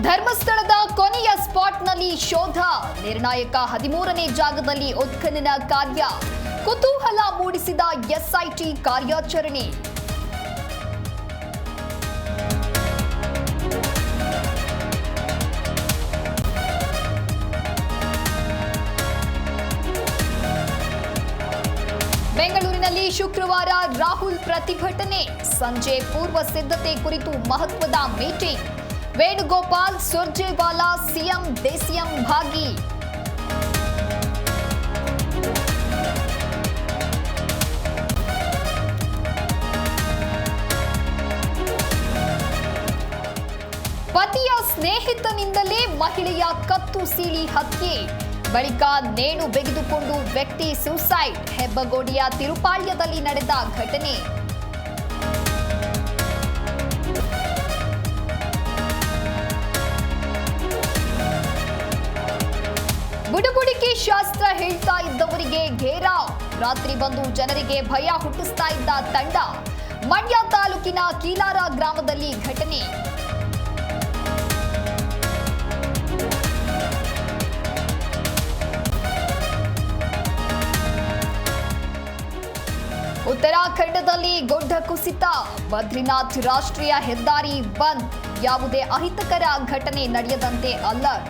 ಧರ್ಮಸ್ಥಳದ ಕೊನೆಯ ಸ್ಪಾಟ್ನಲ್ಲಿ ಶೋಧ, ನಿರ್ಣಾಯಕ 13ನೇ ಜಾಗದಲ್ಲಿ ಉತ್ಖನನ ಕಾರ್ಯ, ಕುತೂಹಲ ಮೂಡಿಸಿದ ಎಸ್ಐಟಿ ಕಾರ್ಯಾಚರಣೆ. ಬೆಂಗಳೂರಿನಲ್ಲಿ ಶುಕ್ರವಾರ ರಾಹುಲ್ ಪ್ರತಿಭಟನೆ, ಸಂಜೆ ಪೂರ್ವ ಸಿದ್ಧತೆ ಕುರಿತು ಮಹತ್ವದ meeting. Venugopal, Surjewala, CM DCM ಭಾಗಿ. ಪತಿಯ ಸ್ನೇಹಿತನಿಂದಲೇ ಮಹಿಳೆಯ ಕತ್ತು ಸೀಳಿ ಹತ್ಯೆ, ಬಳಿಕ ನೇಣು ಬಿಗಿದುಕೊಂಡು ವ್ಯಕ್ತಿ ಸೂಸೈಡ್. ಹೆಬ್ಬಗೋಡಿಯ ತಿರುಪಾಳ್ಯದಲ್ಲಿ ನಡೆದ ಘಟನೆ. ಬುಡುಬುಡಿಕೆ ಶಾಸ್ತ್ರ ಹೇಳ್ತಾ ಇದ್ದವರಿಗೆ ಘೇರಾವ್, ರಾತ್ರಿ ಬಂದು ಜನರಿಗೆ ಭಯ ಹುಟ್ಟಿಸ್ತಾ ಇದ್ದ ತಂಡ. ಮಂಡ್ಯ ತಾಲೂಕಿನ ಕೀಲಾರ ಗ್ರಾಮದಲ್ಲಿ ಘಟನೆ. ಉತ್ತರಾಖಂಡದಲ್ಲಿ ಗುಡ್ಡ ಕುಸಿತ, ಬದ್ರಿನಾಥ್ ರಾಷ್ಟ್ರೀಯ ಹೆದ್ದಾರಿ ಬಂದ್, ಯಾವುದೇ ಅಹಿತಕರ ಘಟನೆ ನಡೆಯದಂತೆ ಅಲರ್ಟ್.